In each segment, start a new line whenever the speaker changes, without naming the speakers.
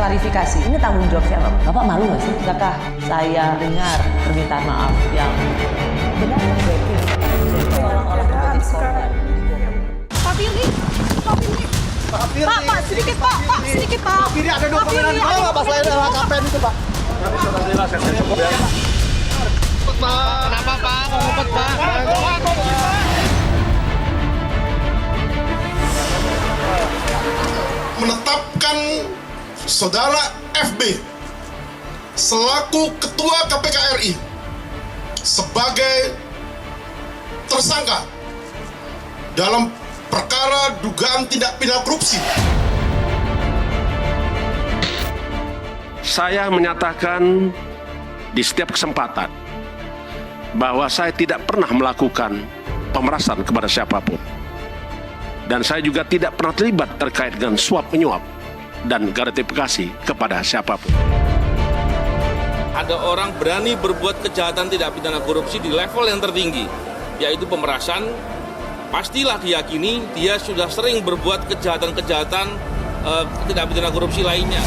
klarifikasi. Ini tanggung jawab siapa? Bapak malu nggak sih? Apakah saya dengar permintaan maaf yang benar terjadi? Orang-orang menjadi korban.
Pak Firly, Pak Firly. Pak, sedikit Pak, sedikit Pak.
Pak Firly ada dokumen di bawah Pak selain LHKPN itu Pak.
Sudah jelas saya cukup ya.
Kenapa Pak? Ngumpet Pak.
Menetapkan Saudara FB selaku Ketua KPK RI sebagai tersangka dalam perkara dugaan tindak pidana korupsi.
Saya menyatakan di setiap kesempatan bahwa saya tidak pernah melakukan pemerasan kepada siapapun. Dan saya juga tidak pernah terlibat terkait dengan suap menyuap dan gratifikasi kepada siapapun.
Ada orang berani berbuat kejahatan tidak pidana korupsi di level yang tertinggi, yaitu pemerasan. Pastilah diyakini dia sudah sering berbuat kejahatan-kejahatan tidak pidana korupsi lainnya.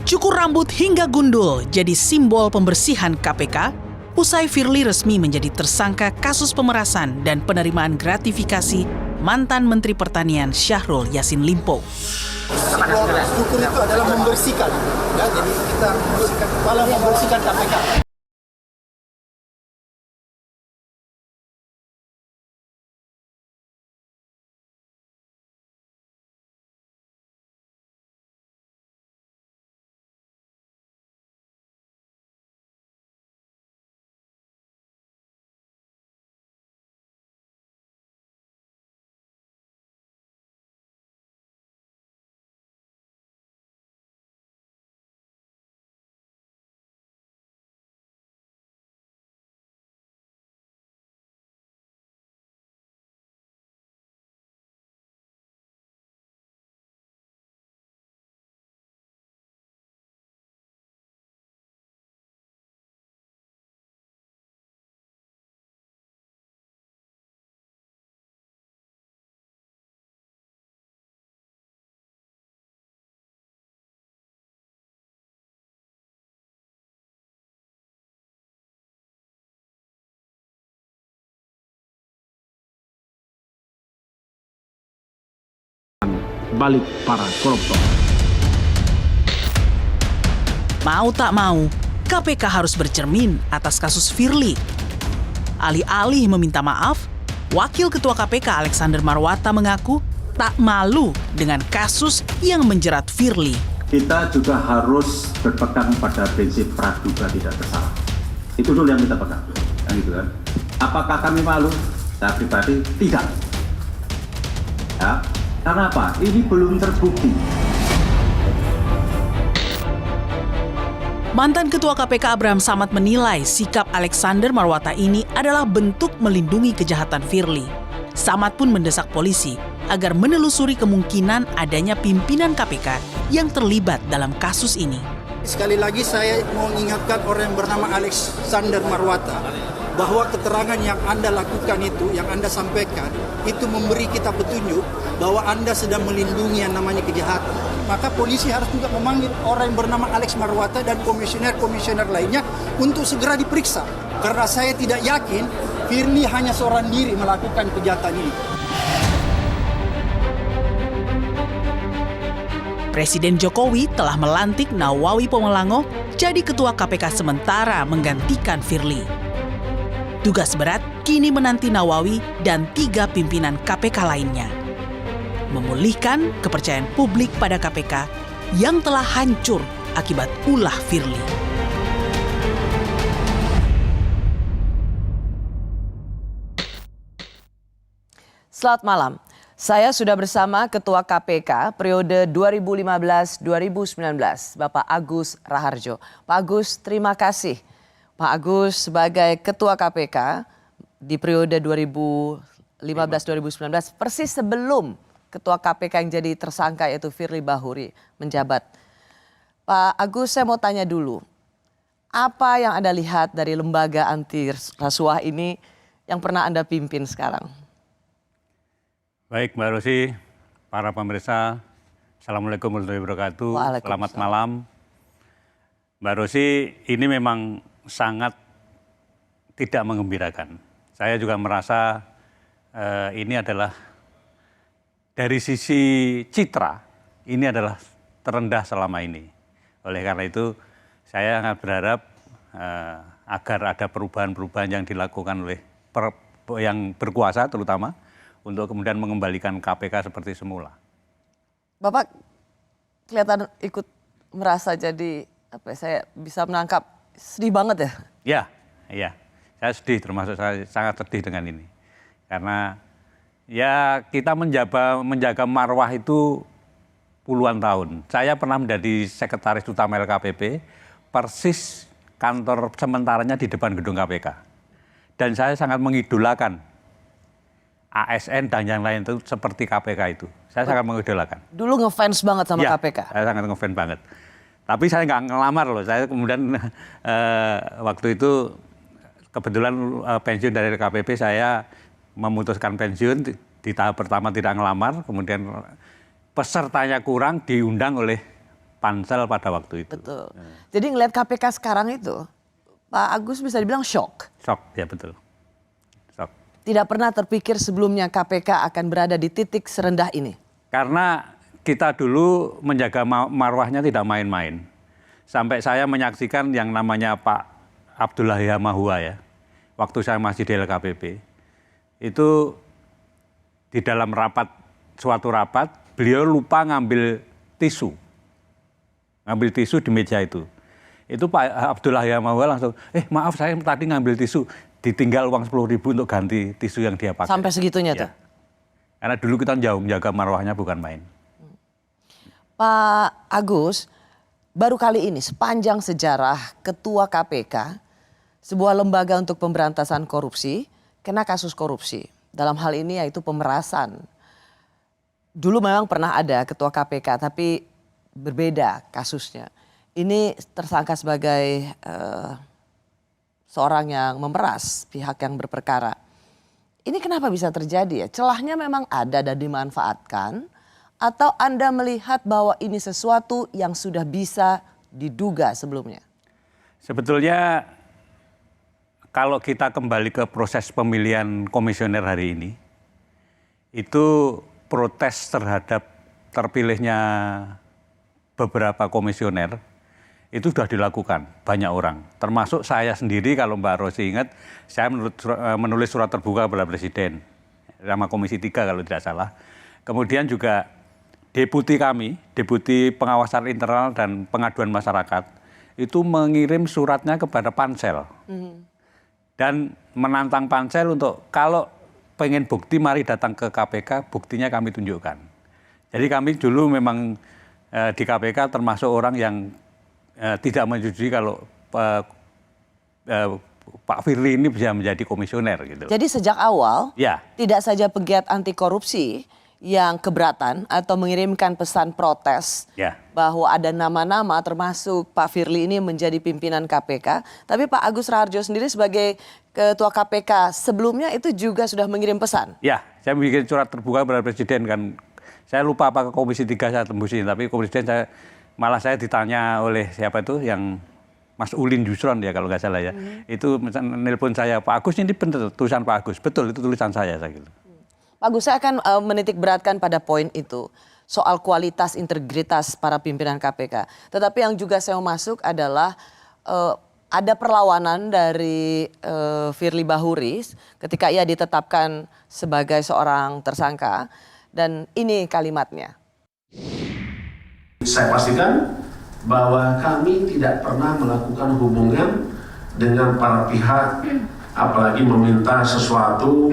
Cukur rambut hingga gundul jadi simbol pembersihan KPK usai Firly resmi menjadi tersangka kasus pemerasan dan penerimaan gratifikasi mantan Menteri Pertanian Syahrul Yassin Limpo.
Cukur itu adalah membersihkan, ya, jadi kita membersihkan kepala, membersihkan KPK.
Balik para koruptor.
Mau tak mau, KPK harus bercermin atas kasus Firly. Alih-alih meminta maaf, Wakil Ketua KPK Alexander Marwata mengaku tak malu dengan kasus yang menjerat Firly.
Kita juga harus berpegang pada prinsip praduga tidak bersalah. Itu dulu yang kita pegang. Kan gitu kan. Apakah kami malu? Saya pribadi tidak. Ya. Karena apa? Ini belum terbukti.
Mantan Ketua KPK Abraham Samad menilai sikap Alexander Marwata ini adalah bentuk melindungi kejahatan Firly. Samad pun mendesak polisi agar menelusuri kemungkinan adanya pimpinan KPK yang terlibat dalam kasus ini.
Sekali lagi saya mau mengingatkan orang yang bernama Alexander Marwata bahwa keterangan yang Anda lakukan itu, yang Anda sampaikan, itu memberi kita petunjuk bahwa Anda sedang melindungi yang namanya kejahatan. Maka polisi harus juga memanggil orang yang bernama Alex Marwata dan komisioner-komisioner lainnya untuk segera diperiksa. Karena saya tidak yakin Firly hanya seorang diri melakukan kejahatan ini.
Presiden Jokowi telah melantik Nawawi Pomelango jadi Ketua KPK sementara menggantikan Firly. Tugas berat kini menanti Nawawi dan 3 pimpinan KPK lainnya. Memulihkan kepercayaan publik pada KPK yang telah hancur akibat ulah Firly.
Selamat malam. Saya sudah bersama Ketua KPK periode 2015-2019, Bapak Agus Raharjo. Pak Agus, terima kasih. Pak Agus sebagai Ketua KPK di periode 2015-2019, persis sebelum Ketua KPK yang jadi tersangka yaitu Firly Bahuri menjabat. Pak Agus, saya mau tanya dulu, apa yang Anda lihat dari lembaga anti rasuah ini yang pernah Anda pimpin sekarang?
Baik Mbak Rosi, para pemirsa, Assalamualaikum warahmatullahi wabarakatuh. Selamat malam. Mbak Rosi, ini memang sangat tidak mengembirakan. Saya juga merasa ini adalah dari sisi citra, ini adalah terendah selama ini. Oleh karena itu, saya sangat berharap agar ada perubahan-perubahan yang dilakukan oleh yang berkuasa terutama, untuk kemudian mengembalikan KPK seperti semula.
Bapak kelihatan ikut merasa jadi, saya bisa menangkap, sedih banget ya?
Iya. Saya sedih, termasuk saya sangat sedih dengan ini. Karena ya kita menjaga marwah itu puluhan tahun. Saya pernah menjadi sekretaris utama LKPP, persis kantor sementaranya di depan gedung KPK. Dan saya sangat mengidolakan ASN dan yang lain itu seperti KPK itu. Saya sangat mengidolakan.
Dulu ngefans banget sama KPK?
Saya sangat ngefans banget. Tapi saya nggak ngelamar loh. Saya kemudian waktu itu kebetulan pensiun dari LKPP, saya memutuskan pensiun. Di tahap pertama tidak ngelamar, kemudian pesertanya kurang, diundang oleh pansel pada waktu itu.
Betul. Jadi ngelihat KPK sekarang itu, Pak Agus bisa dibilang shock.
Shock, ya betul.
Tidak pernah terpikir sebelumnya KPK akan berada di titik serendah ini?
Karena kita dulu menjaga marwahnya tidak main-main. Sampai saya menyaksikan yang namanya Pak Abdullah Yamahua ya, waktu saya masih di LKPP, itu di dalam suatu rapat, beliau lupa ngambil tisu di meja itu. Itu Pak Abdullah Yamahua langsung, maaf saya tadi ngambil tisu. Ditinggal uang 10.000 untuk ganti tisu yang dia pakai.
Sampai segitunya tuh?
Karena dulu kita jauh menjaga marwahnya bukan main.
Pak Agus, baru kali ini sepanjang sejarah Ketua KPK, sebuah lembaga untuk pemberantasan korupsi, kena kasus korupsi. Dalam hal ini yaitu pemerasan. Dulu memang pernah ada Ketua KPK, tapi berbeda kasusnya. Ini tersangka sebagai seorang yang memeras pihak yang berperkara. Ini kenapa bisa terjadi ya? Celahnya memang ada dan dimanfaatkan, atau Anda melihat bahwa ini sesuatu yang sudah bisa diduga sebelumnya?
Sebetulnya kalau kita kembali ke proses pemilihan komisioner hari ini, itu protes terhadap terpilihnya beberapa komisioner, itu sudah dilakukan banyak orang, termasuk saya sendiri. Kalau Mbak Rosi ingat, saya menulis surat terbuka kepada Presiden sama Komisi 3 kalau tidak salah. Kemudian juga deputi kami, deputi pengawasan internal dan pengaduan masyarakat, itu mengirim suratnya kepada Pansel dan menantang Pansel untuk kalau pengen bukti mari datang ke KPK, buktinya kami tunjukkan. Jadi kami dulu memang di KPK termasuk orang yang tidak menyetujui kalau Pak Firly ini bisa menjadi komisioner gitu.
Jadi sejak awal tidak saja pegiat anti korupsi yang keberatan atau mengirimkan pesan protes bahwa ada nama-nama termasuk Pak Firly ini menjadi pimpinan KPK, tapi Pak Agus Raharjo sendiri sebagai Ketua KPK sebelumnya itu juga sudah mengirim pesan.
Ya, saya bikin surat terbuka kepada Presiden kan. Saya lupa apa ke Komisi 3 saya tembusin, tapi Presiden malah saya ditanya oleh siapa itu yang Mas Ulin Yusron ya kalau nggak salah ya. Itu nelpon saya, Pak Agus ini benar tulisan Pak Agus. Betul itu tulisan saya gitu.
Pak Agus, saya akan menitik beratkan pada poin itu. Soal kualitas integritas para pimpinan KPK. Tetapi yang juga saya mau masuk adalah ada perlawanan dari Firly Bahuri ketika ia ditetapkan sebagai seorang tersangka. Dan ini kalimatnya.
Saya pastikan bahwa kami tidak pernah melakukan hubungan dengan para pihak, apalagi meminta sesuatu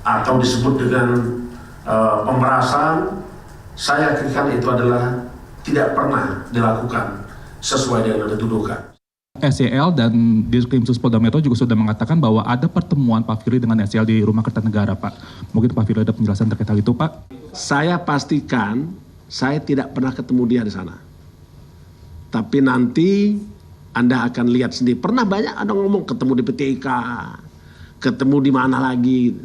atau disebut dengan pemerasan. Saya yakin itu adalah tidak pernah dilakukan sesuai dengan yang dituduhkan.
SEL dan Ditkrimsus Polda Metro juga sudah mengatakan bahwa ada pertemuan Pak Firly dengan SEL di Rumah Kertanegara, Pak. Mungkin Pak Firly ada penjelasan terkait hal itu, Pak?
Saya pastikan saya tidak pernah ketemu dia di sana. Tapi nanti Anda akan lihat sendiri. Pernah banyak ada ngomong ketemu di PTIK, ketemu di mana lagi.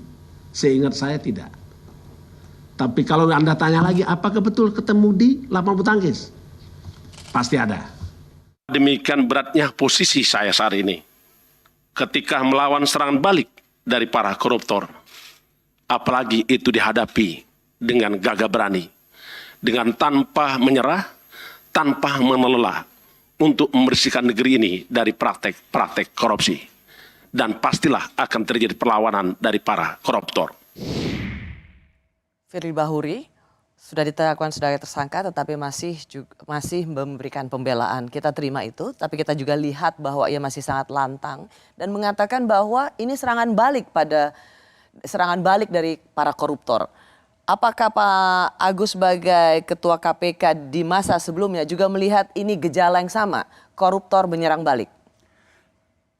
Seingat saya tidak. Tapi kalau Anda tanya lagi, apakah betul ketemu di lapangan bulu tangkis? Pasti ada.
Demikian beratnya posisi saya saat ini ketika melawan serangan balik dari para koruptor. Apalagi itu dihadapi dengan gagah berani, dengan tanpa menyerah, tanpa menelelah untuk membersihkan negeri ini dari praktek-praktek korupsi. Dan pastilah akan terjadi perlawanan dari para koruptor.
Firly Bahuri sudah ditetapkan sebagai tersangka tetapi masih memberikan pembelaan. Kita terima itu, tapi kita juga lihat bahwa ia masih sangat lantang dan mengatakan bahwa ini serangan balik dari para koruptor. Apakah Pak Agus sebagai Ketua KPK di masa sebelumnya juga melihat ini gejala yang sama, koruptor menyerang balik?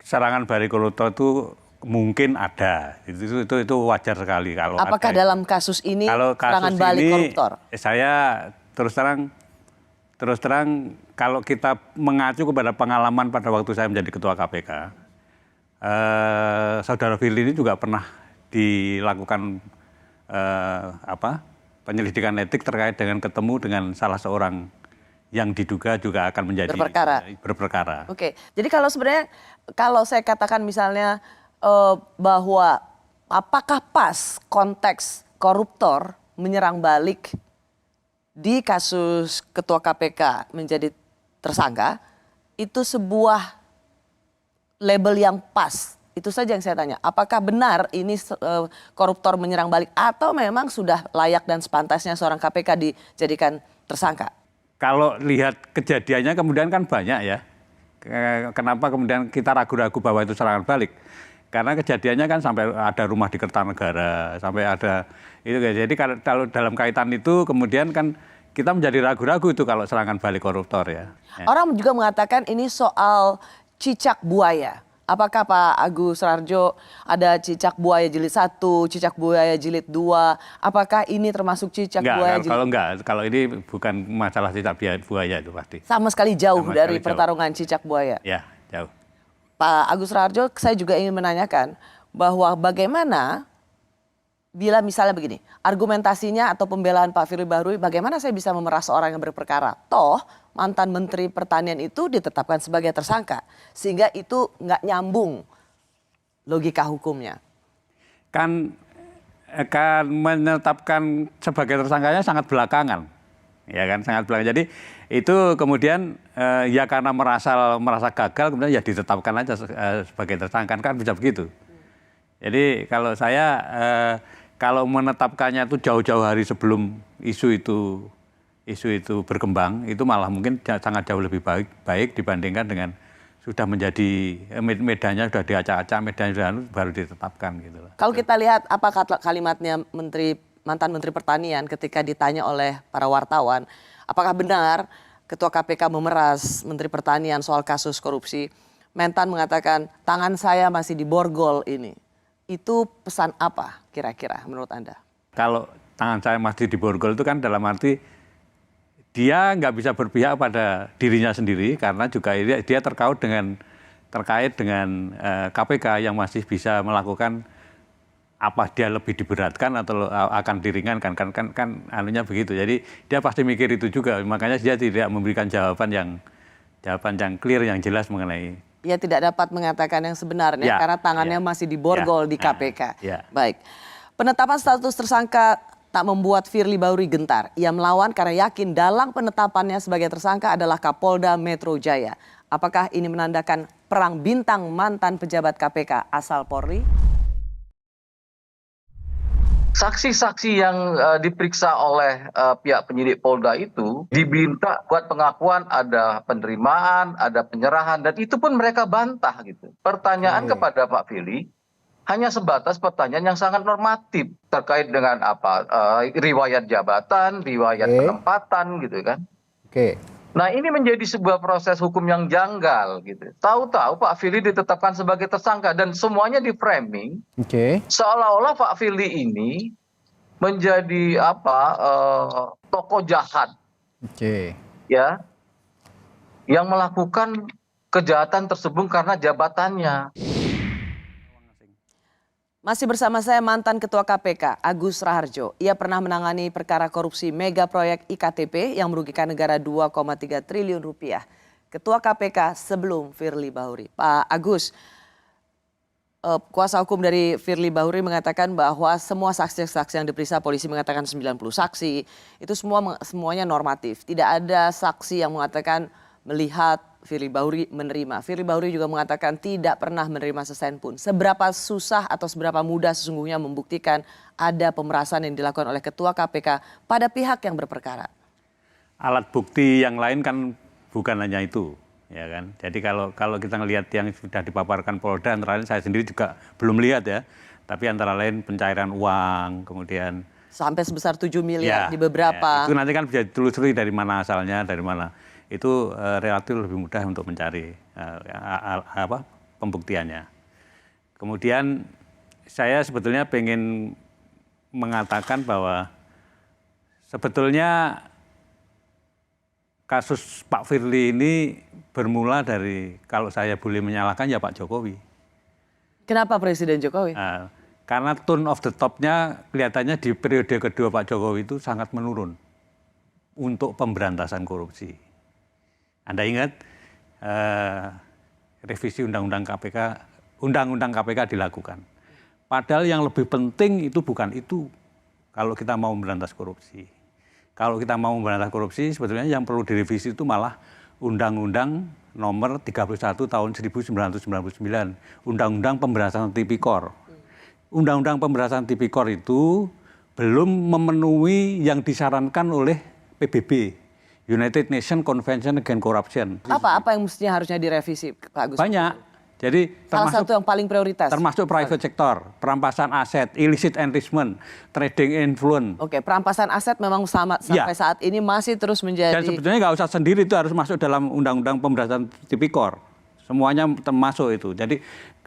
Serangan balik koruptor itu mungkin ada, itu wajar sekali kalau.
Apakah
ada.
Dalam kasus ini
kalau
serangan
kasus
balik
ini,
koruptor?
Saya terus terang kalau kita mengacu kepada pengalaman pada waktu saya menjadi Ketua KPK, Saudara Firly ini juga pernah dilakukan penyelidikan etik terkait dengan ketemu dengan salah seorang yang diduga juga akan menjadi berperkara.
Oke, jadi kalau saya katakan misalnya bahwa apakah pas konteks koruptor menyerang balik di kasus Ketua KPK menjadi tersangka, itu sebuah label yang pas? Itu saja yang saya tanya. Apakah benar ini koruptor menyerang balik atau memang sudah layak dan sepantasnya seorang KPK dijadikan tersangka?
Kalau lihat kejadiannya kemudian kan banyak ya. Kenapa kemudian kita ragu-ragu bahwa itu serangan balik? Karena kejadiannya kan sampai ada rumah di Kertanegara, sampai ada itu. Jadi kalau dalam kaitan itu kemudian kan kita menjadi ragu-ragu itu kalau serangan balik koruptor ya.
Orang juga mengatakan ini soal cicak buaya. Apakah Pak Agus Rarjo ada cicak buaya jilid 1, cicak buaya jilid 2? Apakah ini termasuk cicak buaya jilid?
Kalau ini bukan masalah cicak buaya itu pasti.
Sama sekali jauh dari pertarungan cicak buaya.
Ya, jauh.
Pak Agus Rarjo, saya juga ingin menanyakan bahwa bagaimana bila misalnya begini, argumentasinya atau pembelaan Pak Firly Bahuri, bagaimana saya bisa memeras orang yang berperkara? Toh mantan Menteri Pertanian itu ditetapkan sebagai tersangka, sehingga itu nggak nyambung logika hukumnya. Kan
menetapkan sebagai tersangkanya sangat belakangan, ya kan, sangat belakangan. Jadi itu kemudian ya karena merasa gagal kemudian ya ditetapkan aja sebagai tersangka, kan bisa begitu. Jadi kalau saya kalau menetapkannya itu jauh-jauh hari sebelum isu itu berkembang, itu malah mungkin sangat jauh lebih baik dibandingkan dengan sudah menjadi medannya sudah diacak-acak, medannya sudah baru ditetapkan gitu.
Kalau kita lihat apa kalimatnya mantan Menteri Pertanian ketika ditanya oleh para wartawan, apakah benar Ketua KPK memeras Menteri Pertanian soal kasus korupsi? Mentan mengatakan tangan saya masih diborgol ini. Itu pesan apa kira-kira menurut Anda? Kalau
tangan saya masih diborgol itu kan dalam arti dia nggak bisa berpihak pada dirinya sendiri karena juga dia terkait dengan KPK yang masih bisa melakukan apa dia lebih diberatkan atau akan diringankan kan anunya begitu. Jadi dia pasti mikir itu juga, makanya dia tidak memberikan jawaban yang clear, yang jelas mengenai.
Ia tidak dapat mengatakan yang sebenarnya karena tangannya masih diborgol di KPK. Baik, penetapan status tersangka tak membuat Firly Bahuri gentar. Ia melawan karena yakin dalam penetapannya sebagai tersangka adalah Kapolda Metro Jaya. Apakah ini menandakan perang bintang mantan pejabat KPK asal Polri?
Saksi-saksi yang diperiksa oleh pihak penyidik Polda itu diminta buat pengakuan, ada penerimaan, ada penyerahan, dan itu pun mereka bantah gitu. Pertanyaan kepada Pak Firly hanya sebatas pertanyaan yang sangat normatif terkait dengan apa riwayat jabatan, riwayat penempatan gitu kan. Nah ini menjadi sebuah proses hukum yang janggal gitu. Tahu-tahu Pak Firly ditetapkan sebagai tersangka dan semuanya di framing seolah-olah Pak Firly ini menjadi tokoh jahat, ya, yang melakukan kejahatan tersebut karena jabatannya.
Masih bersama saya mantan Ketua KPK, Agus Raharjo. Ia pernah menangani perkara korupsi mega proyek IKTP yang merugikan negara 2,3 triliun rupiah. Ketua KPK sebelum Firly Bahuri. Pak Agus, kuasa hukum dari Firly Bahuri mengatakan bahwa semua saksi-saksi yang diperiksa, polisi mengatakan 90 saksi, itu semuanya normatif. Tidak ada saksi yang mengatakan melihat Firly Bahuri menerima. Firly Bahuri juga mengatakan tidak pernah menerima sesen pun. Seberapa susah atau seberapa mudah sesungguhnya membuktikan ada pemerasan yang dilakukan oleh Ketua KPK pada pihak yang berperkara?
Alat bukti yang lain kan bukan hanya itu, ya kan. Jadi kalau kita ngelihat yang sudah dipaparkan Polda, antara lain saya sendiri juga belum lihat ya. Tapi antara lain pencairan uang, kemudian
sampai sebesar 7 miliar di beberapa.
Ya, itu nanti kan bisa ditelusuri dari mana asalnya, dari mana. Itu relatif lebih mudah untuk mencari pembuktiannya. Kemudian saya sebetulnya pengen mengatakan bahwa sebetulnya kasus Pak Firly ini bermula dari, kalau saya boleh menyalahkan, ya Pak Jokowi.
Kenapa Presiden Jokowi?
Karena tone of the top-nya kelihatannya di periode kedua Pak Jokowi itu sangat menurun untuk pemberantasan korupsi. Anda ingat revisi Undang-Undang KPK dilakukan. Padahal yang lebih penting itu bukan itu kalau kita mau memberantas korupsi. Kalau kita mau memberantas korupsi sebetulnya yang perlu direvisi itu malah Undang-Undang nomor 31 tahun 1999, Undang-Undang Pemberantasan Tipikor. Undang-Undang Pemberantasan Tipikor itu belum memenuhi yang disarankan oleh PBB. United Nations Convention Against Corruption.
Apa yang mestinya harusnya direvisi, Pak Agus?
Banyak. Jadi
salah satu yang paling prioritas.
Termasuk private sector, perampasan aset, illicit enrichment, trading influence.
Oke, perampasan aset memang sampai saat ini masih terus menjadi.
Dan sebetulnya nggak usah sendiri, itu harus masuk dalam Undang-Undang Pemberantasan Tipikor. Semuanya termasuk itu. Jadi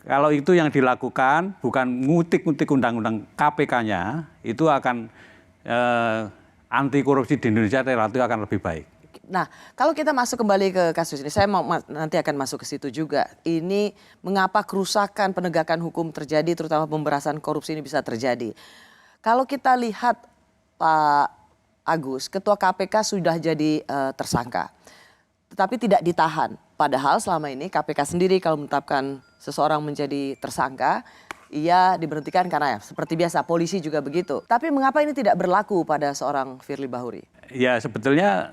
kalau itu yang dilakukan, bukan ngutik-ngutik Undang-Undang KPK-nya, itu akan anti korupsi di Indonesia relatif akan lebih baik.
Nah, kalau kita masuk kembali ke kasus ini, saya mau nanti akan masuk ke situ juga. Ini mengapa kerusakan penegakan hukum terjadi, terutama pemberantasan korupsi ini bisa terjadi. Kalau kita lihat Pak Agus, Ketua KPK sudah jadi tersangka, tetapi tidak ditahan. Padahal selama ini KPK sendiri kalau menetapkan seseorang menjadi tersangka, ia diberhentikan karena seperti biasa polisi juga begitu. Tapi mengapa ini tidak berlaku pada seorang Firly Bahuri?
Ya sebetulnya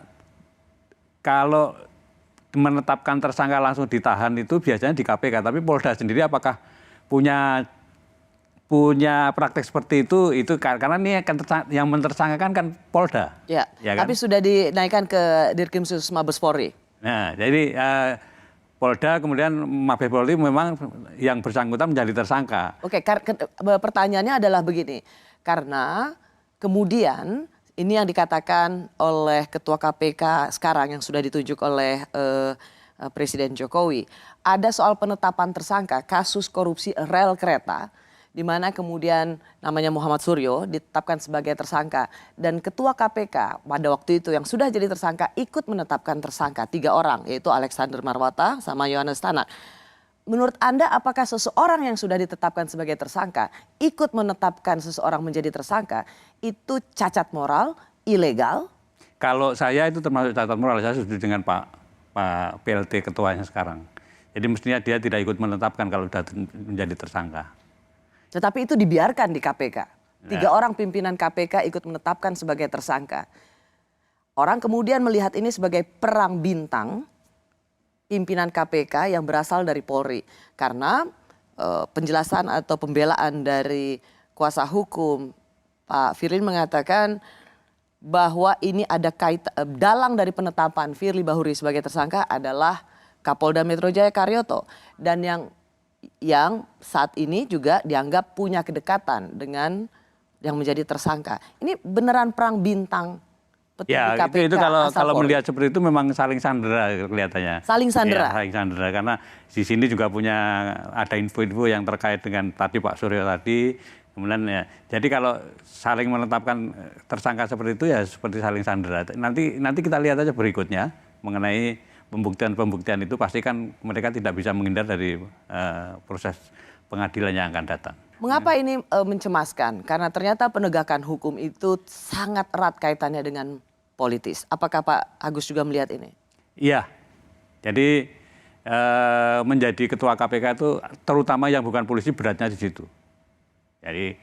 kalau menetapkan tersangka langsung ditahan itu biasanya di KPK. Tapi Polda sendiri apakah punya praktek seperti itu karena ini yang mentersangkakan kan Polda.
Ya,
kan?
Tapi sudah dinaikkan ke Dirkrimsus Mabes Polri.
Nah jadi Polda kemudian Mabes Polri memang yang bersangkutan menjadi tersangka.
Oke, pertanyaannya adalah begini. Karena kemudian ini yang dikatakan oleh Ketua KPK sekarang yang sudah ditunjuk oleh Presiden Jokowi. Ada soal penetapan tersangka kasus korupsi rel kereta, di mana kemudian namanya Muhammad Suryo ditetapkan sebagai tersangka. Dan Ketua KPK pada waktu itu yang sudah jadi tersangka ikut menetapkan tersangka 3 orang, yaitu Alexander Marwata sama Yohanes Tanak. Menurut Anda apakah seseorang yang sudah ditetapkan sebagai tersangka ikut menetapkan seseorang menjadi tersangka itu cacat moral, ilegal?
Kalau saya itu termasuk cacat moral, saya setuju dengan Pak PLT ketuanya sekarang. Jadi mestinya dia tidak ikut menetapkan kalau sudah menjadi tersangka.
Tetapi itu dibiarkan di KPK. 3 orang pimpinan KPK ikut menetapkan sebagai tersangka. Orang kemudian melihat ini sebagai perang bintang pimpinan KPK yang berasal dari Polri. Karena penjelasan atau pembelaan dari kuasa hukum Pak Firly mengatakan bahwa ini ada dalang dari penetapan Firly Bahuri sebagai tersangka adalah Kapolda Metro Jaya Karyoto. Dan yang saat ini juga dianggap punya kedekatan dengan yang menjadi tersangka. Ini beneran perang bintang petinggi KPK.
Itu kalau melihat seperti itu memang saling sandera kelihatannya.
Saling sandera.
Ya, saling sandera karena di sini juga ada info-info yang terkait dengan tadi Pak Suryo tadi. Kemudian ya, jadi kalau saling menetapkan tersangka seperti itu ya seperti saling sandera. Nanti kita lihat aja berikutnya mengenai pembuktian itu pasti kan mereka tidak bisa menghindar dari proses pengadilan yang akan datang.
Mengapa ini mencemaskan? Karena ternyata penegakan hukum itu sangat erat kaitannya dengan politis. Apakah Pak Agus juga melihat ini?
Iya, jadi menjadi ketua KPK itu terutama yang bukan polisi beratnya di situ. Jadi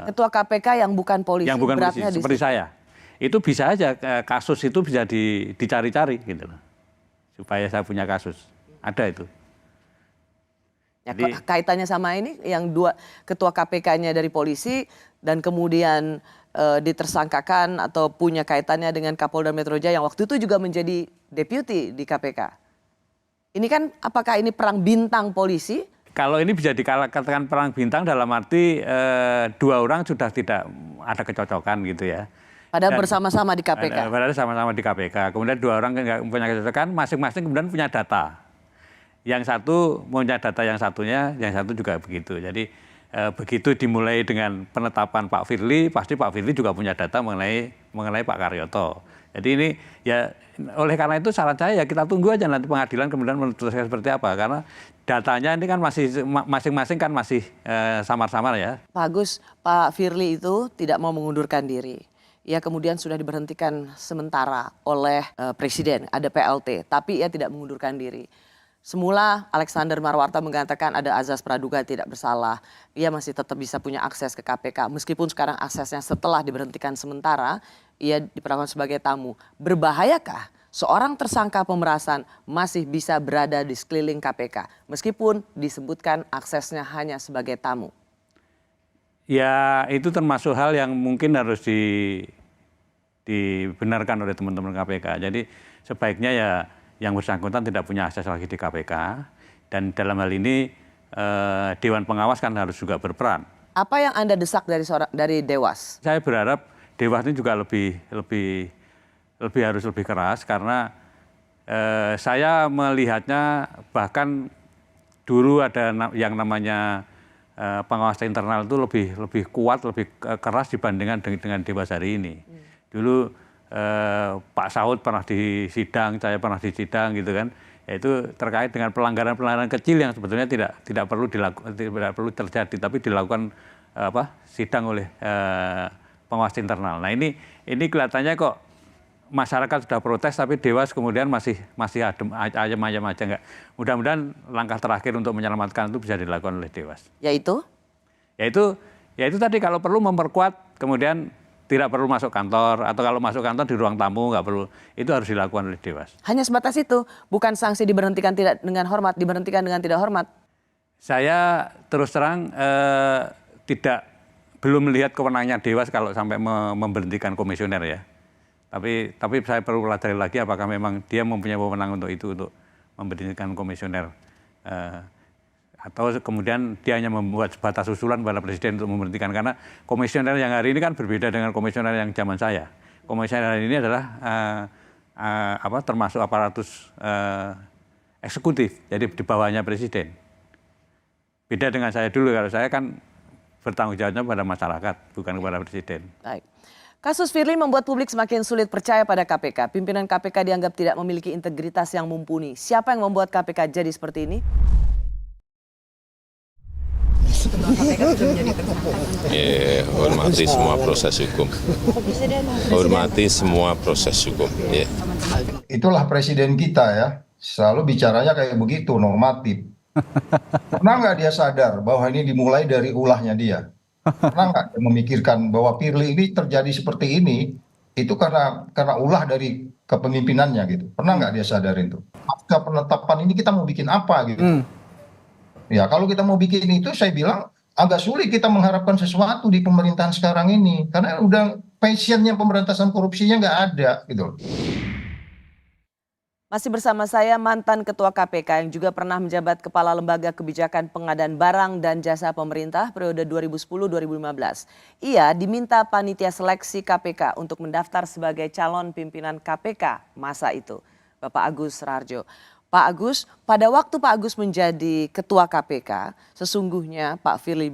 ketua KPK yang bukan polisi
yang bukan
beratnya
polisi,
di
seperti
situ.
saya, itu bisa aja kasus itu bisa dicari-cari gitu loh, supaya saya punya kasus, ada itu.
Ya,
Jadi,
kaitannya sama ini yang dua ketua KPK-nya dari polisi dan kemudian ditersangkakan atau punya kaitannya dengan Kapolda Metro Jaya yang waktu itu juga menjadi deputi di KPK. Ini kan apakah ini perang bintang polisi?
kalau ini bisa dikatakan perang bintang dalam arti dua orang sudah tidak ada kecocokan gitu ya.
Padahal
Dan-
bersama-sama di KPK.
Padahal sama-sama di KPK. Kemudian dua orang nggak punya kecocokan, masing-masing kemudian punya data. Yang satu punya data yang satunya, yang satu juga begitu. Jadi begitu dimulai dengan penetapan Pak Firly, pasti Pak Firly juga punya data mengenai Pak Karyoto. Jadi ini ya oleh karena itu saran saya ya kita tunggu aja nanti pengadilan kemudian memutuskan seperti apa. Karena datanya ini kan masih masing-masing kan masih samar-samar ya.
Pak Agus, Pak Firly itu tidak mau mengundurkan diri. Ia kemudian sudah diberhentikan sementara oleh Presiden, ada PLT, tapi ia tidak mengundurkan diri. Semula Alexander Marwata mengatakan ada azas praduga tidak bersalah. Ia masih tetap bisa punya akses ke KPK. Meskipun sekarang aksesnya setelah diberhentikan sementara, ia diperlakukan sebagai tamu. Berbahayakah seorang tersangka pemerasan masih bisa berada di sekeliling KPK? Meskipun disebutkan aksesnya hanya sebagai tamu.
Ya itu termasuk hal yang mungkin harus dibenarkan oleh teman-teman KPK. Jadi sebaiknya ya yang bersangkutan tidak punya akses lagi di KPK dan dalam hal ini Dewan Pengawas kan harus juga berperan.
Apa yang Anda desak dari Dewas?
Saya berharap Dewas ini juga harus lebih keras karena saya melihatnya bahkan dulu ada yang namanya pengawas internal itu lebih kuat, lebih keras dibandingkan dengan Dewas hari ini. Dulu Pak Saud pernah disidang, saya pernah disidang gitu kan, yaitu terkait dengan pelanggaran-pelanggaran kecil yang sebetulnya tidak perlu terjadi, tapi dilakukan sidang oleh pengawas internal. Nah ini kelihatannya kok masyarakat sudah protes, tapi Dewas kemudian masih ayam aja nggak. Mudah-mudahan langkah terakhir untuk menyelamatkan itu bisa dilakukan oleh Dewas.
Yaitu
tadi kalau perlu memperkuat, kemudian tidak perlu masuk kantor, atau kalau masuk kantor di ruang tamu nggak perlu, itu harus dilakukan oleh Dewas.
hanya sebatas itu, bukan sanksi diberhentikan tidak dengan hormat, diberhentikan dengan tidak hormat.
Saya terus terang belum melihat kewenangannya Dewas kalau sampai memberhentikan komisioner ya. Tapi saya perlu pelajari lagi apakah memang dia mempunyai wewenang untuk itu, untuk memberhentikan komisioner. Atau kemudian dia hanya membuat sebatas usulan kepada Presiden untuk memberhentikan. Karena komisioner yang hari ini kan berbeda dengan komisioner yang zaman saya. Komisioner hari ini adalah termasuk aparatus eksekutif, jadi di bawahnya Presiden. Beda dengan saya dulu, kalau saya kan bertanggung jawabnya pada masyarakat, bukan kepada Presiden.
Baik. Kasus Firly membuat publik semakin sulit percaya pada KPK. Pimpinan KPK dianggap tidak memiliki integritas yang mumpuni. Siapa yang membuat KPK jadi seperti ini?
Hormati semua proses hukum. Hormati semua proses hukum.
Itulah presiden kita ya, selalu bicaranya kayak begitu, normatif. Pernah nggak dia sadar bahwa ini dimulai dari ulahnya dia? Pernah nggak dia memikirkan bahwa Firly ini terjadi seperti ini, itu karena ulah dari kepemimpinannya gitu? Pernah nggak dia sadarin itu? Pasca penetapan ini kita mau bikin apa gitu? Ya kalau kita mau bikin itu, saya bilang agak sulit kita mengharapkan sesuatu di pemerintahan sekarang ini, karena udah passionnya pemberantasan korupsinya nggak ada gitu.
Masih bersama saya mantan Ketua KPK yang juga pernah menjabat Kepala Lembaga Kebijakan Pengadaan Barang dan Jasa Pemerintah periode 2010-2015. Ia diminta panitia seleksi KPK untuk mendaftar sebagai calon pimpinan KPK masa itu, Bapak Agus Rarjo. Pak Agus, pada waktu Pak Agus menjadi Ketua KPK, sesungguhnya Pak Firly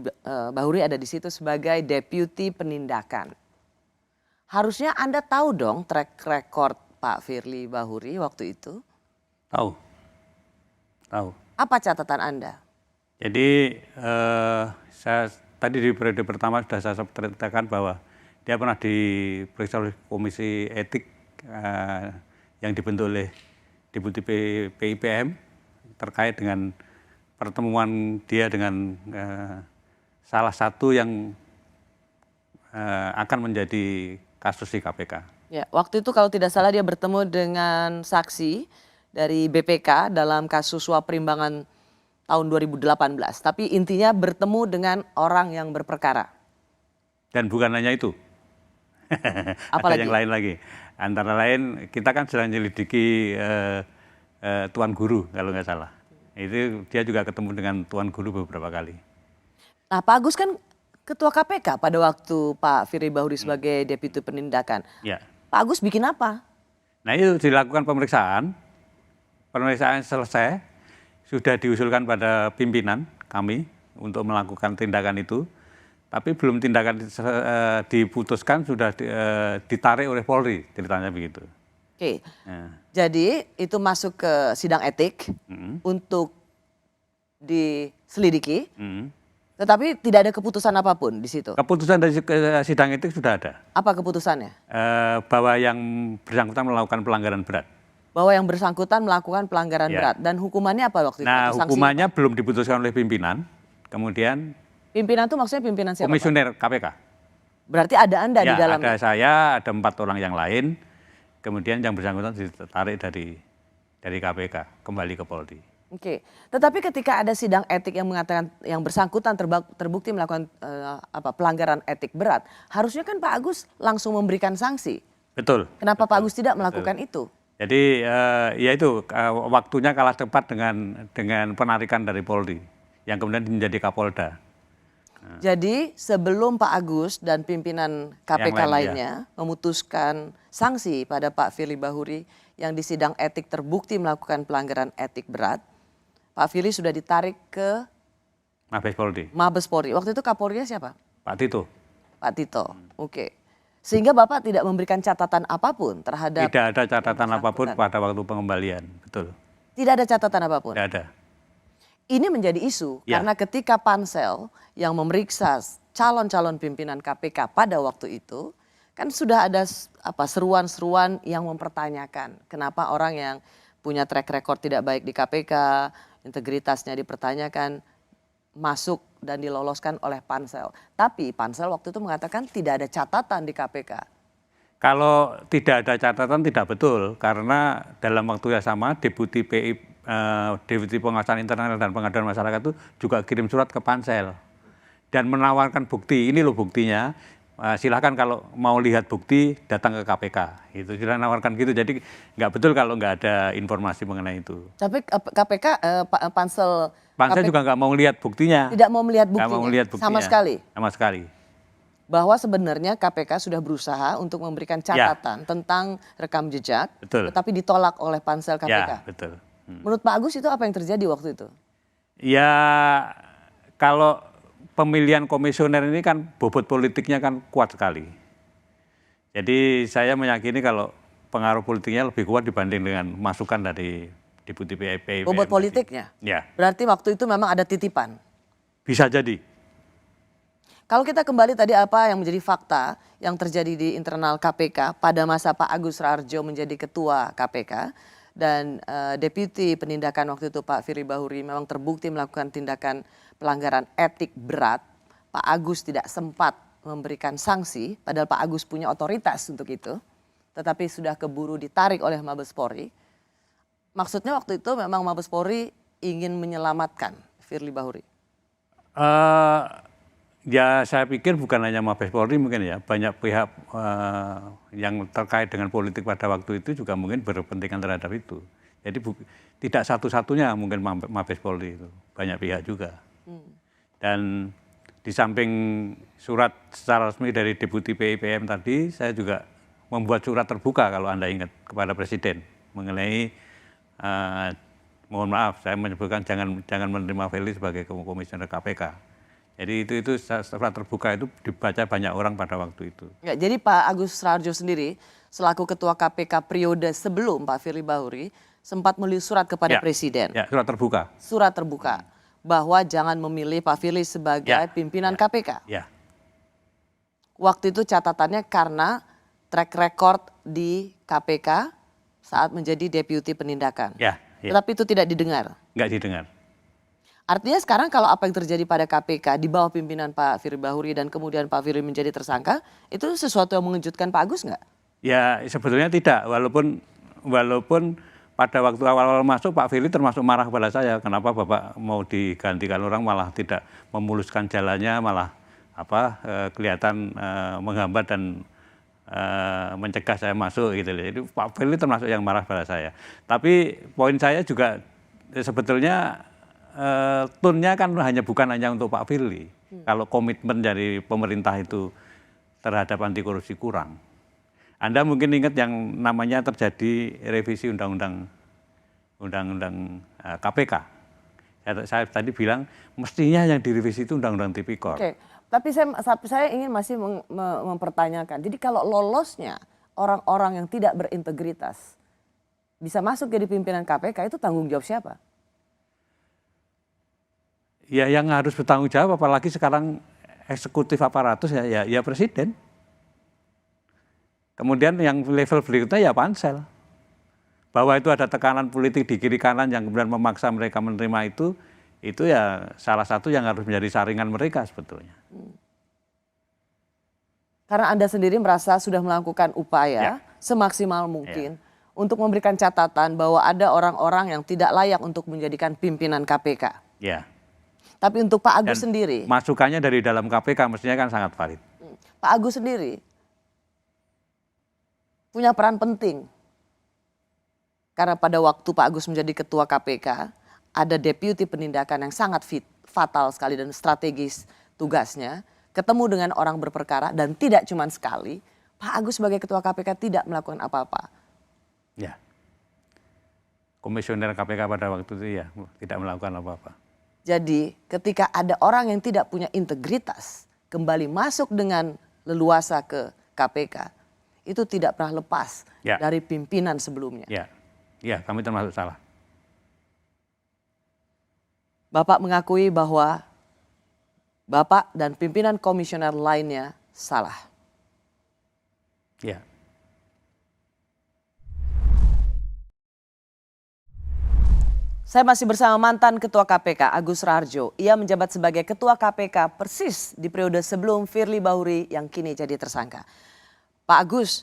Bahuri ada di situ sebagai Deputi Penindakan. Harusnya Anda tahu dong track record Pak Firly Bahuri waktu itu?
Tahu.
Apa catatan Anda?
Jadi saya tadi di periode pertama sudah saya ceritakan bahwa dia pernah diperiksa oleh Komisi Etik yang dibentuk oleh Deputi PIPM terkait dengan pertemuan dia dengan salah satu yang akan menjadi kasus di KPK.
Ya, waktu itu kalau tidak salah dia bertemu dengan saksi dari BPK dalam kasus suap perimbangan tahun 2018. Tapi intinya bertemu dengan orang yang berperkara.
Dan bukan hanya itu. Ada yang lain lagi. Antara lain kita kan sedang menyelidiki Tuan Guru kalau nggak salah. Itu dia juga ketemu dengan Tuan Guru beberapa kali.
Nah, Pak Agus kan Ketua KPK pada waktu Pak Firly Bahuri sebagai Deputi Penindakan.
Ya.
Pak Agus bikin apa?
Nah itu dilakukan pemeriksaan selesai, sudah diusulkan pada pimpinan kami untuk melakukan tindakan itu. Tapi belum tindakan diputuskan sudah ditarik oleh Polri, ceritanya begitu.
Oke, jadi itu masuk ke sidang etik untuk diselidiki, tetapi tidak ada keputusan apapun di situ.
Keputusan dari sidang etik sudah ada.
Apa keputusannya?
Bahwa yang bersangkutan melakukan pelanggaran berat.
Bahwa yang bersangkutan melakukan pelanggaran berat. Dan hukumannya apa waktu itu?
Nah hukumannya belum diputuskan oleh pimpinan, kemudian...
Pimpinan itu maksudnya pimpinan siapa?
Komisioner KPK.
Berarti ada Anda di dalamnya?
Ada saya, ada 4 orang yang lain, kemudian yang bersangkutan ditarik dari KPK, kembali ke Polri.
Oke, tetapi ketika ada sidang etik yang mengatakan yang bersangkutan terbukti melakukan pelanggaran etik berat, harusnya kan Pak Agus langsung memberikan sanksi.
Betul.
Kenapa Pak Agus tidak melakukan itu?
Jadi ya itu waktunya kalah cepat dengan penarikan dari Polri, yang kemudian menjadi Kapolda.
Jadi sebelum Pak Agus dan pimpinan KPK lainnya memutuskan sanksi pada Pak Firly Bahuri yang di sidang etik terbukti melakukan pelanggaran etik berat, Pak Firly sudah ditarik ke Mabes Polri. Waktu itu Kapolrinya siapa?
Pak Tito.
Pak Tito, oke. Sehingga Bapak tidak memberikan catatan apapun terhadap...
Tidak ada catatan apapun pada waktu pengembalian, betul.
Tidak ada catatan apapun?
Tidak ada.
Ini menjadi isu karena ketika pansel yang memeriksa calon-calon pimpinan KPK pada waktu itu kan sudah ada seruan-seruan yang mempertanyakan kenapa orang yang punya track record tidak baik di KPK, integritasnya dipertanyakan, masuk dan diloloskan oleh pansel. Tapi pansel waktu itu mengatakan tidak ada catatan di KPK.
Kalau tidak ada catatan tidak betul karena dalam waktu yang sama Deputi Pengawasan Internal dan Pengaduan Masyarakat itu juga kirim surat ke pansel dan menawarkan bukti. Ini loh buktinya. Silahkan kalau mau lihat bukti datang ke KPK. Itu sudah menawarkan gitu. Jadi nggak betul kalau nggak ada informasi mengenai itu.
Tapi KPK pansel
juga nggak mau lihat buktinya.
Tidak mau melihat buktinya.
Nggak mau lihat buktinya.
Sama sekali.
Sama sekali.
Bahwa sebenarnya KPK sudah berusaha untuk memberikan catatan tentang rekam jejak, tetapi ditolak oleh pansel KPK.
Ya, betul.
Menurut Pak Agus itu apa yang terjadi waktu itu?
Ya kalau pemilihan komisioner ini kan bobot politiknya kan kuat sekali. Jadi saya meyakini kalau pengaruh politiknya lebih kuat dibanding dengan masukan dari Deputi PIPM.
Bobot politiknya?
Ya.
Berarti waktu itu memang ada titipan?
Bisa jadi.
Kalau kita kembali tadi apa yang menjadi fakta yang terjadi di internal KPK pada masa Pak Agus Raharjo menjadi ketua KPK dan Deputi Penindakan waktu itu Pak Firly Bahuri memang terbukti melakukan tindakan pelanggaran etik berat. Pak Agus tidak sempat memberikan sanksi padahal Pak Agus punya otoritas untuk itu. Tetapi sudah keburu ditarik oleh Mabes Polri. Maksudnya waktu itu memang Mabes Polri ingin menyelamatkan Firly Bahuri.
Ya saya pikir bukan hanya Mabes Polri mungkin ya, banyak pihak yang terkait dengan politik pada waktu itu juga mungkin berkepentingan terhadap itu. Jadi tidak satu-satunya mungkin Mabes Polri itu, banyak pihak juga. Dan di samping surat secara resmi dari Deputi PIPM tadi, saya juga membuat surat terbuka kalau Anda ingat kepada Presiden mengenai, mohon maaf saya menyebutkan jangan menerima Firly sebagai komisioner KPK. Jadi itu surat terbuka itu dibaca banyak orang pada waktu itu.
Ya, jadi Pak Agus Raharjo sendiri selaku Ketua KPK periode sebelum Pak Firly Bahuri sempat menulis surat kepada Presiden.
Ya, surat terbuka.
Surat terbuka. bahwa jangan memilih Pak Firly sebagai pimpinan KPK.
Ya.
Waktu itu catatannya karena track record di KPK saat menjadi deputi penindakan.
Ya.
Tetapi itu tidak didengar.
Nggak didengar.
Artinya sekarang kalau apa yang terjadi pada KPK di bawah pimpinan Pak Firly Bahuri dan kemudian Pak Firly menjadi tersangka, itu sesuatu yang mengejutkan Pak Agus nggak?
Ya sebetulnya tidak, walaupun pada waktu awal-awal masuk Pak Firly termasuk marah kepada saya, kenapa Bapak mau digantikan orang malah tidak memuluskan jalannya, malah kelihatan menghambat dan mencegah saya masuk gitu. Jadi Pak Firly termasuk yang marah pada saya. Tapi poin saya juga sebetulnya tone-nya kan bukan hanya untuk Pak Firly. Kalau komitmen dari pemerintah itu terhadap anti korupsi kurang. Anda mungkin ingat yang namanya terjadi revisi undang-undang KPK. Saya tadi bilang mestinya yang direvisi itu undang-undang tipikor.
Oke, tapi saya ingin masih mempertanyakan. Jadi kalau lolosnya orang-orang yang tidak berintegritas bisa masuk jadi pimpinan KPK, itu tanggung jawab siapa?
Ya yang harus bertanggung jawab, apalagi sekarang eksekutif aparatus ya presiden. Kemudian yang level berikutnya ya pansel. Bahwa itu ada tekanan politik di kiri kanan yang kemudian memaksa mereka menerima itu ya salah satu yang harus menjadi saringan mereka sebetulnya.
Karena Anda sendiri merasa sudah melakukan upaya semaksimal mungkin untuk memberikan catatan bahwa ada orang-orang yang tidak layak untuk menjadikan pimpinan KPK.
Ya.
Tapi untuk Pak Agus sendiri,
masukannya dari dalam KPK mestinya kan sangat valid.
Pak Agus sendiri punya peran penting. Karena pada waktu Pak Agus menjadi ketua KPK, ada deputi penindakan yang sangat fatal sekali dan strategis tugasnya. Ketemu dengan orang berperkara dan tidak cuma sekali, Pak Agus sebagai ketua KPK tidak melakukan apa-apa.
Ya. Komisioner KPK pada waktu itu ya tidak melakukan apa-apa.
Jadi ketika ada orang yang tidak punya integritas kembali masuk dengan leluasa ke KPK, itu tidak pernah lepas dari pimpinan sebelumnya.
Ya, kami termasuk salah.
Bapak mengakui bahwa Bapak dan pimpinan komisioner lainnya salah.
Ya.
Saya masih bersama mantan Ketua KPK Agus Raharjo. Ia menjabat sebagai Ketua KPK persis di periode sebelum Firly Bahuri yang kini jadi tersangka. Pak Agus,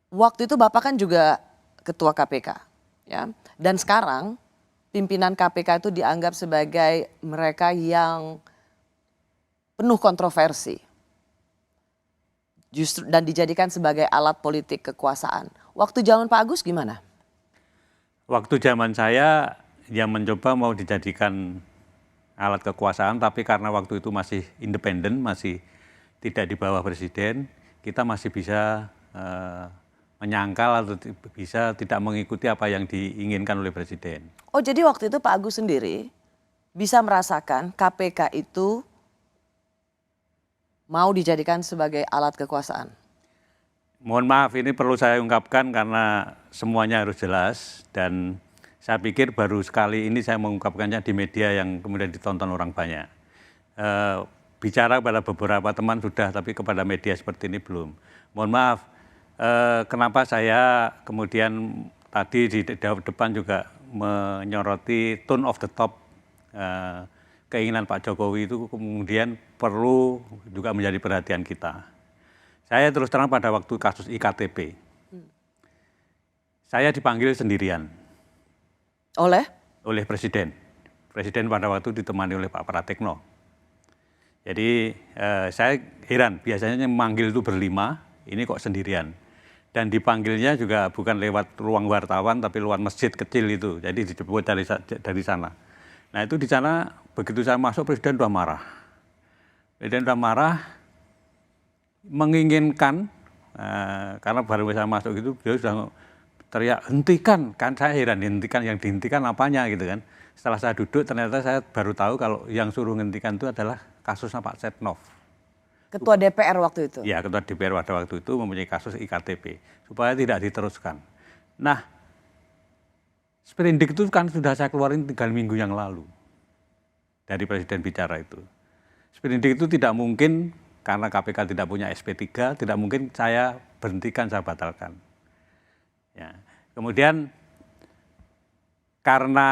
waktu itu Bapak kan juga Ketua KPK, ya. Dan sekarang pimpinan KPK itu dianggap sebagai mereka yang penuh kontroversi. Justru dan dijadikan sebagai alat politik kekuasaan. Waktu zaman Pak Agus gimana?
Waktu zaman saya yang mencoba mau dijadikan alat kekuasaan, tapi karena waktu itu masih independen, masih tidak di bawah presiden, kita masih bisa menyangkal atau bisa tidak mengikuti apa yang diinginkan oleh presiden.
Oh, jadi waktu itu Pak Agus sendiri bisa merasakan KPK itu mau dijadikan sebagai alat kekuasaan?
Mohon maaf, ini perlu saya ungkapkan karena semuanya harus jelas dan saya pikir baru sekali ini saya mengungkapkannya di media yang kemudian ditonton orang banyak. Bicara pada beberapa teman sudah, tapi kepada media seperti ini belum. Mohon maaf, kenapa saya kemudian tadi di depan juga menyoroti tone of the top, keinginan Pak Jokowi itu kemudian perlu juga menjadi perhatian kita. Saya terus terang pada waktu kasus IKTP, saya dipanggil sendirian. Oleh Presiden. Presiden pada waktu ditemani oleh Pak Pratikno. Jadi saya heran, biasanya memanggil itu berlima, ini kok sendirian. Dan dipanggilnya juga bukan lewat ruang wartawan, tapi lewat masjid kecil itu. Jadi dijemput dari sana. Nah itu di sana, begitu saya masuk Presiden sudah marah. Presiden sudah marah, menginginkan, karena baru saya masuk itu, beliau sudah teriak, hentikan, kan saya heran, hentikan, yang dihentikan apanya gitu kan. Setelah saya duduk ternyata saya baru tahu kalau yang suruh hentikan itu adalah kasusnya Pak Setnov.
Ketua DPR waktu itu?
Ya, Ketua DPR pada waktu itu mempunyai kasus IKTP, supaya tidak diteruskan. Nah, Sprindik itu kan sudah saya keluarin 3 minggu yang lalu dari Presiden bicara itu. Sprindik itu tidak mungkin karena KPK tidak punya SP3, tidak mungkin saya berhentikan, saya batalkan. Ya. Kemudian karena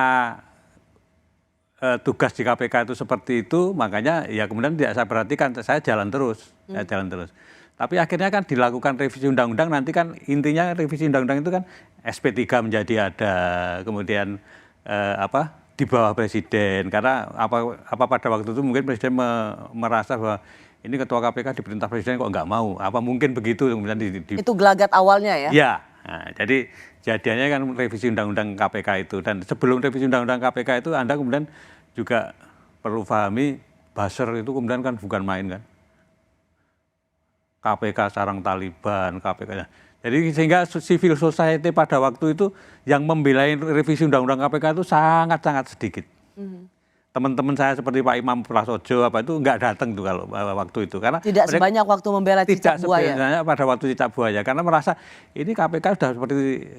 tugas di KPK itu seperti itu, makanya ya kemudian tidak saya perhatikan, saya jalan terus, Tapi akhirnya kan dilakukan revisi undang-undang, nanti kan intinya revisi undang-undang itu kan SP3 menjadi ada, kemudian di bawah presiden, karena apa pada waktu itu mungkin presiden merasa bahwa ini ketua KPK diperintah presiden kok nggak mau, apa mungkin begitu kemudian
Itu gelagat awalnya ya?
Ya, nah, jadi jadinya kan revisi undang-undang KPK itu, dan sebelum revisi undang-undang KPK itu Anda kemudian juga perlu pahami buzzer itu kemudian kan bukan main kan. KPK sarang Taliban, KPK. Jadi sehingga civil society pada waktu itu yang membela revisi undang-undang KPK itu sangat-sangat sedikit. Teman-teman saya seperti Pak Imam Prasojo itu nggak datang tuh kalau waktu itu, karena
tidak sebanyak waktu membela cicak buaya.
Tidak pada waktu cicak buaya, karena merasa ini KPK sudah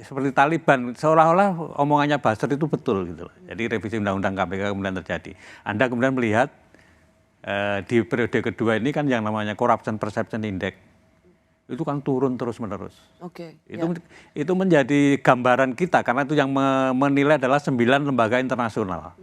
seperti Taliban, seolah-olah omongannya buzzer itu betul gitu loh. Jadi revisi undang-undang KPK kemudian terjadi. Anda kemudian melihat di periode kedua ini kan yang namanya Corruption Perception Index itu kan turun terus-menerus.
Oke.
Itu menjadi gambaran kita, karena itu yang menilai adalah 9 lembaga internasional.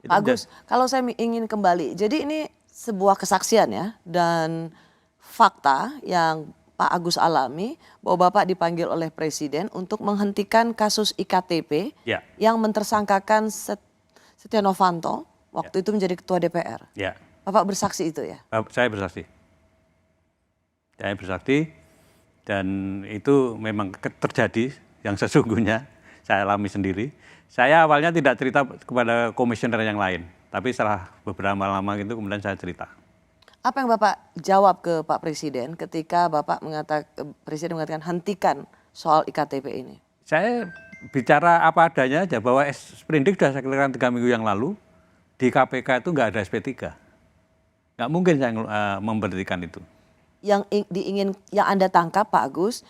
Pak Agus, kalau saya ingin kembali, jadi ini sebuah kesaksian ya, dan fakta yang Pak Agus alami bahwa Bapak dipanggil oleh Presiden untuk menghentikan kasus IKTP yang mentersangkakan Setia Novanto waktu itu menjadi Ketua DPR.
Ya.
Bapak bersaksi itu ya?
Saya bersaksi. Dan itu memang terjadi yang sesungguhnya, saya alami sendiri. Saya awalnya tidak cerita kepada komisioner yang lain, tapi setelah beberapa lama gitu kemudian saya cerita.
Apa yang Bapak jawab ke Pak Presiden ketika Presiden mengatakan hentikan soal IKTP ini?
Saya bicara apa adanya aja, bahwa sprindik sudah saya keluarkan 3 minggu yang lalu, di KPK itu nggak ada SP3. Nggak mungkin saya memberhentikan itu.
Yang Anda tangkap Pak Agus,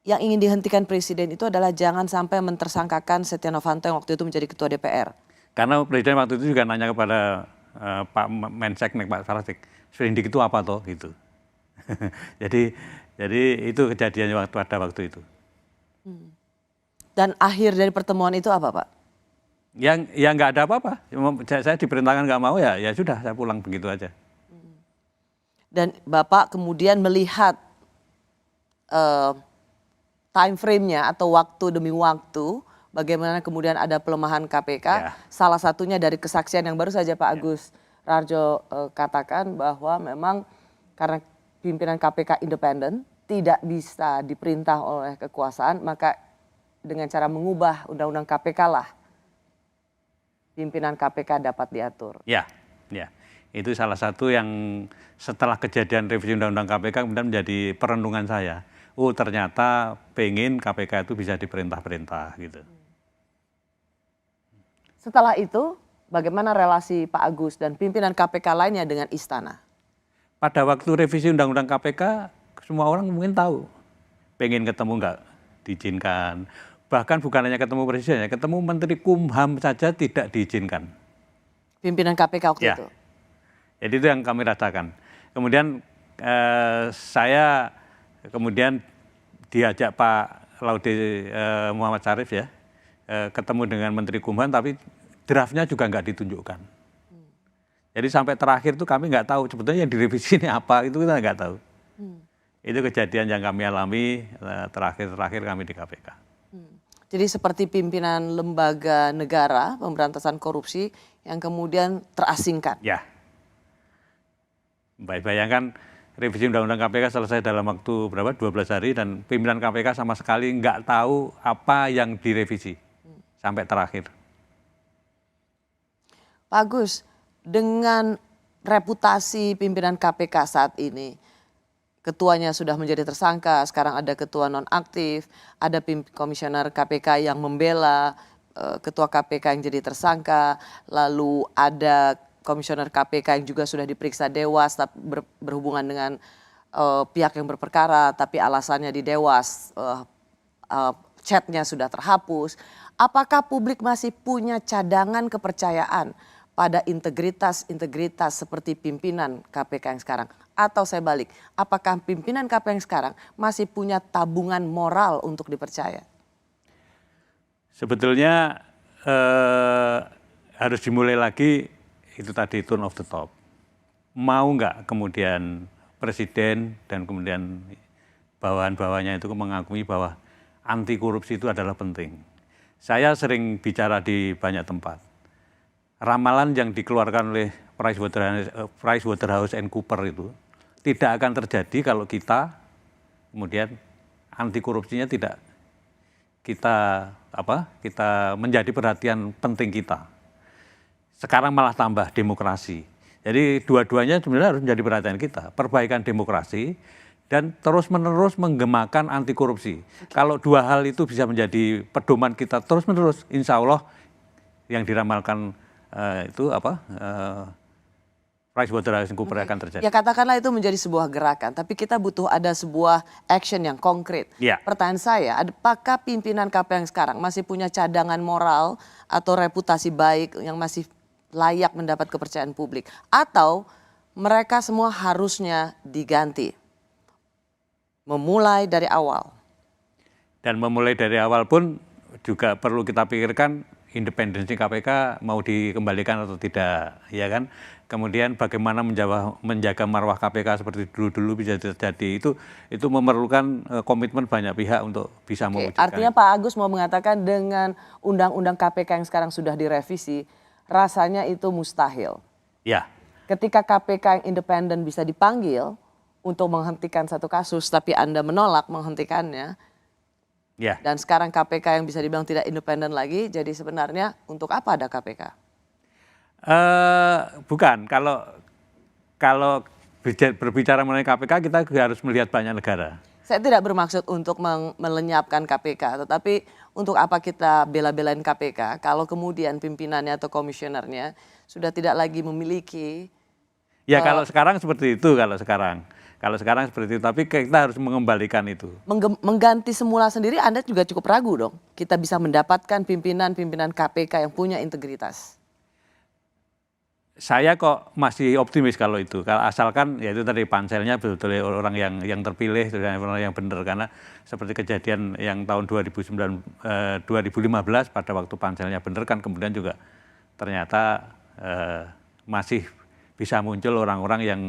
yang ingin dihentikan Presiden itu adalah jangan sampai mentersangkakan Setia Novanto yang waktu itu menjadi Ketua DPR.
Karena Presiden waktu itu juga nanya kepada Pak Menseknek, Pak Sarasik, sprindik itu apa toh gitu. jadi itu kejadiannya pada waktu itu.
Dan akhir dari pertemuan itu apa Pak?
Yang nggak ada apa-apa. Saya diperintahkan nggak mau ya sudah saya pulang begitu aja.
Dan Bapak kemudian melihat time frame-nya atau waktu demi waktu, bagaimana kemudian ada pelemahan KPK, salah satunya dari kesaksian yang baru saja Pak Agus Rarjo katakan bahwa memang karena pimpinan KPK independen, tidak bisa diperintah oleh kekuasaan, maka dengan cara mengubah undang-undang KPK lah pimpinan KPK dapat diatur.
Ya. Itu salah satu yang setelah kejadian revisi undang-undang KPK kemudian menjadi perenungan saya. Oh ternyata pengen KPK itu bisa diperintah-perintah gitu.
Setelah itu bagaimana relasi Pak Agus dan pimpinan KPK lainnya dengan istana?
Pada waktu revisi undang-undang KPK semua orang mungkin tahu. Pengen ketemu nggak diizinkan. Bahkan bukan hanya ketemu presiden, ketemu Menteri Kumham saja tidak diizinkan.
Pimpinan KPK waktu itu?
Jadi itu yang kami rasakan. Kemudian saya kemudian diajak Pak Laude Muhammad Syarif ya, ketemu dengan Menteri Kumham, tapi draftnya juga nggak ditunjukkan. Jadi sampai terakhir tuh kami nggak tahu sebetulnya yang direvisi ini apa, itu kita nggak tahu. Itu kejadian yang kami alami terakhir kami di KPK.
Jadi seperti pimpinan lembaga negara pemberantasan korupsi yang kemudian terasingkan.
Ya. Bayangkan revisi undang-undang KPK selesai dalam waktu berapa? 12 hari dan pimpinan KPK sama sekali nggak tahu apa yang direvisi sampai terakhir.
Pak Agus, dengan reputasi pimpinan KPK saat ini, ketuanya sudah menjadi tersangka, sekarang ada ketua nonaktif, ada komisioner KPK yang membela ketua KPK yang jadi tersangka, lalu ada komisioner KPK yang juga sudah diperiksa Dewas berhubungan dengan pihak yang berperkara, tapi alasannya di Dewas chatnya sudah terhapus. Apakah publik masih punya cadangan kepercayaan pada integritas seperti pimpinan KPK yang sekarang? Atau saya balik, apakah pimpinan KPK yang sekarang masih punya tabungan moral untuk dipercaya?
Sebetulnya harus dimulai lagi itu tadi tone of the top. Mau nggak kemudian presiden dan kemudian bawahan-bawahannya itu mengakui bahwa anti korupsi itu adalah penting. Saya sering bicara di banyak tempat. Ramalan yang dikeluarkan oleh PricewaterhouseCoopers itu tidak akan terjadi kalau kita kemudian anti korupsinya tidak kita menjadi perhatian penting kita. Sekarang malah tambah demokrasi. Jadi dua-duanya sebenarnya harus menjadi perhatian kita. Perbaikan demokrasi dan terus-menerus menggemakan anti korupsi. Kalau dua hal itu bisa menjadi pedoman kita terus-menerus, insya Allah yang diramalkan PricewaterhouseCoopers akan terjadi.
Ya katakanlah itu menjadi sebuah gerakan, tapi kita butuh ada sebuah action yang konkret.
Ya.
Pertanyaan saya, apakah pimpinan KPK yang sekarang masih punya cadangan moral atau reputasi baik yang masih layak mendapat kepercayaan publik? Atau mereka semua harusnya diganti? Memulai dari awal.
Dan memulai dari awal pun juga perlu kita pikirkan independensi KPK mau dikembalikan atau tidak, ya kan? Kemudian bagaimana menjaga marwah KPK seperti dulu-dulu bisa terjadi, itu memerlukan komitmen banyak pihak untuk bisa mewujudkan.
Artinya Pak Agus mau mengatakan dengan undang-undang KPK yang sekarang sudah direvisi, rasanya itu mustahil.
Ya.
Ketika KPK yang independen bisa dipanggil untuk menghentikan satu kasus, tapi Anda menolak menghentikannya,
ya.
Dan sekarang KPK yang bisa dibilang tidak independen lagi, jadi sebenarnya untuk apa ada KPK?
Bukan, kalau berbicara mengenai KPK kita harus melihat banyak negara.
Saya tidak bermaksud untuk melenyapkan KPK, tetapi untuk apa kita bela-belain KPK kalau kemudian pimpinannya atau komisionernya sudah tidak lagi memiliki.
Ya kalau sekarang seperti itu, kalau sekarang seperti itu, tapi kita harus mengembalikan itu.
Mengganti semula sendiri Anda juga cukup ragu dong. Kita bisa mendapatkan pimpinan KPK yang punya integritas.
Saya kok masih optimis kalau itu, kalau asalkan ya itu tadi panselnya betul-betul orang yang terpilih, orang yang benar, karena seperti kejadian yang tahun 2015 pada waktu panselnya benar kan kemudian juga ternyata masih bisa muncul orang-orang yang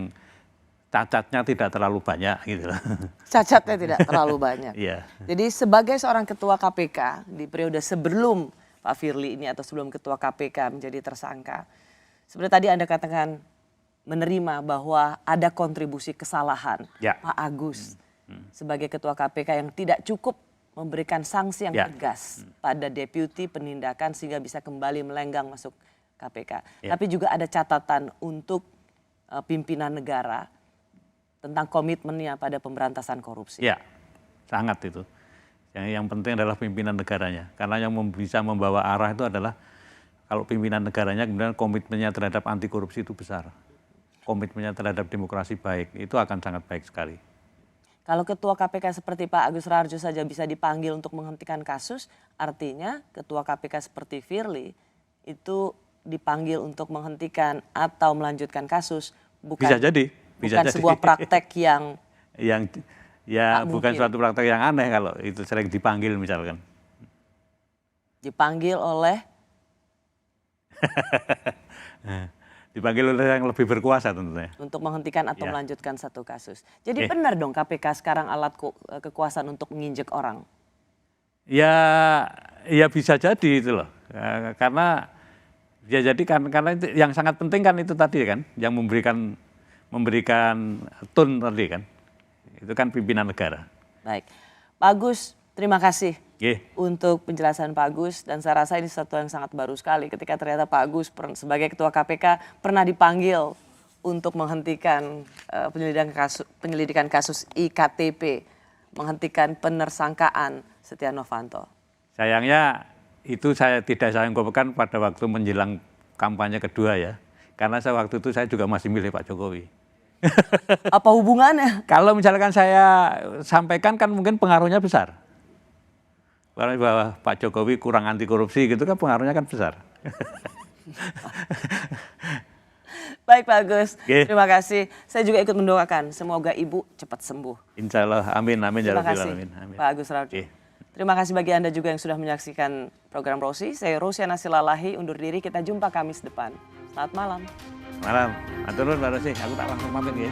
cacatnya tidak terlalu banyak gitu.
Cacatnya tidak terlalu banyak.
Iya.
Jadi sebagai seorang ketua KPK di periode sebelum Pak Firly ini atau sebelum ketua KPK menjadi tersangka, seperti tadi Anda katakan menerima bahwa ada kontribusi kesalahan Pak Agus sebagai ketua KPK yang tidak cukup memberikan sanksi yang tegas pada deputi penindakan sehingga bisa kembali melenggang masuk KPK. Tapi juga ada catatan untuk pimpinan negara tentang komitmennya pada pemberantasan korupsi.
Ya, sangat itu. Yang penting adalah pimpinan negaranya. Karena yang bisa membawa arah itu adalah kalau pimpinan negaranya kemudian komitmennya terhadap anti korupsi itu besar. Komitmennya terhadap demokrasi baik, itu akan sangat baik sekali.
Kalau ketua KPK seperti Pak Agus Raharjo saja bisa dipanggil untuk menghentikan kasus, artinya ketua KPK seperti Firly itu dipanggil untuk menghentikan atau melanjutkan kasus, bukan,
bisa jadi.
bukan sebuah praktek yang
bukan suatu praktek yang aneh kalau itu sering dipanggil misalkan.
Dipanggil oleh?
Dipanggil oleh yang lebih berkuasa tentunya.
Untuk menghentikan atau melanjutkan satu kasus. Jadi benar dong KPK sekarang alat kekuasaan untuk menginjek orang?
Ya bisa jadi itu loh. Karena karena itu, yang sangat penting kan itu tadi kan, yang memberikan tone tadi kan, itu kan pimpinan negara.
Baik, Pak Agus, terima kasih untuk penjelasan Pak Agus, dan saya rasa ini sesuatu yang sangat baru sekali ketika ternyata Pak Agus sebagai ketua KPK pernah dipanggil untuk menghentikan penyelidikan kasus IKTP, menghentikan penersangkaan Setia Novanto.
Sayangnya itu saya tidak sampaikan pada waktu menjelang kampanye kedua ya. Karena waktu itu saya juga masih milih Pak Jokowi.
Apa hubungannya?
Kalau misalkan saya sampaikan kan mungkin pengaruhnya besar. bahwa Pak Jokowi kurang anti korupsi gitu kan pengaruhnya kan besar.
Baik Pak Agus,
Oke.
terima kasih. Saya juga ikut mendoakan semoga Ibu cepat sembuh.
Insya Allah, amin, amin, ya
Terima
Rabbil
kasih
alamin. Amin.
Pak Agus Raharjo.
Oke.
Terima kasih bagi Anda juga yang sudah menyaksikan program Rosi. Saya Rosiana Silalahi undur diri, kita jumpa Kamis depan. Selamat malam.
Malam, atur nuhun Mbak Rosi, aku tak langsung pamit ya.